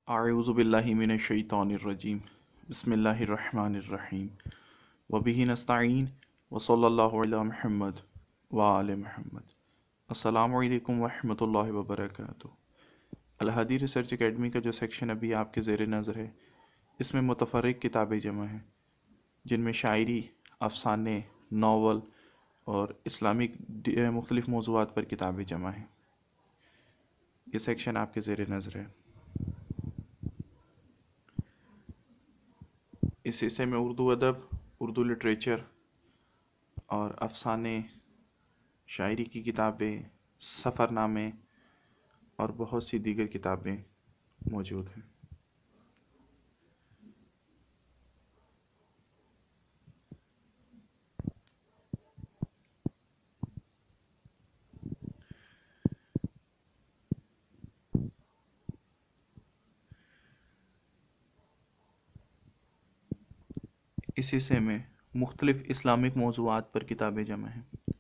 اعوذ باللہ من الشیطان الرجیم بسم اللہ الرحمن الرحیم وبہ نستعین وصلی اللہ علی محمد وآل محمد۔ السلام علیکم ورحمۃ اللہ وبرکاتہ۔ الھادی ریسرچ اکیڈمی کا جو سیکشن ابھی آپ کے زیر نظر ہے، اس میں متفرق کتابیں جمع ہیں، جن میں شاعری، افسانے، ناول اور اسلامک مختلف موضوعات پر کتابیں جمع ہیں۔ یہ سیکشن آپ کے زیر نظر ہے۔ اس حصے میں اردو ادب، اردو لٹریچر اور افسانے، شاعری کی کتابیں، سفر نامے اور بہت سی دیگر کتابیں موجود ہیں۔ اس حصے میں مختلف اسلامک موضوعات پر کتابیں جمع ہیں۔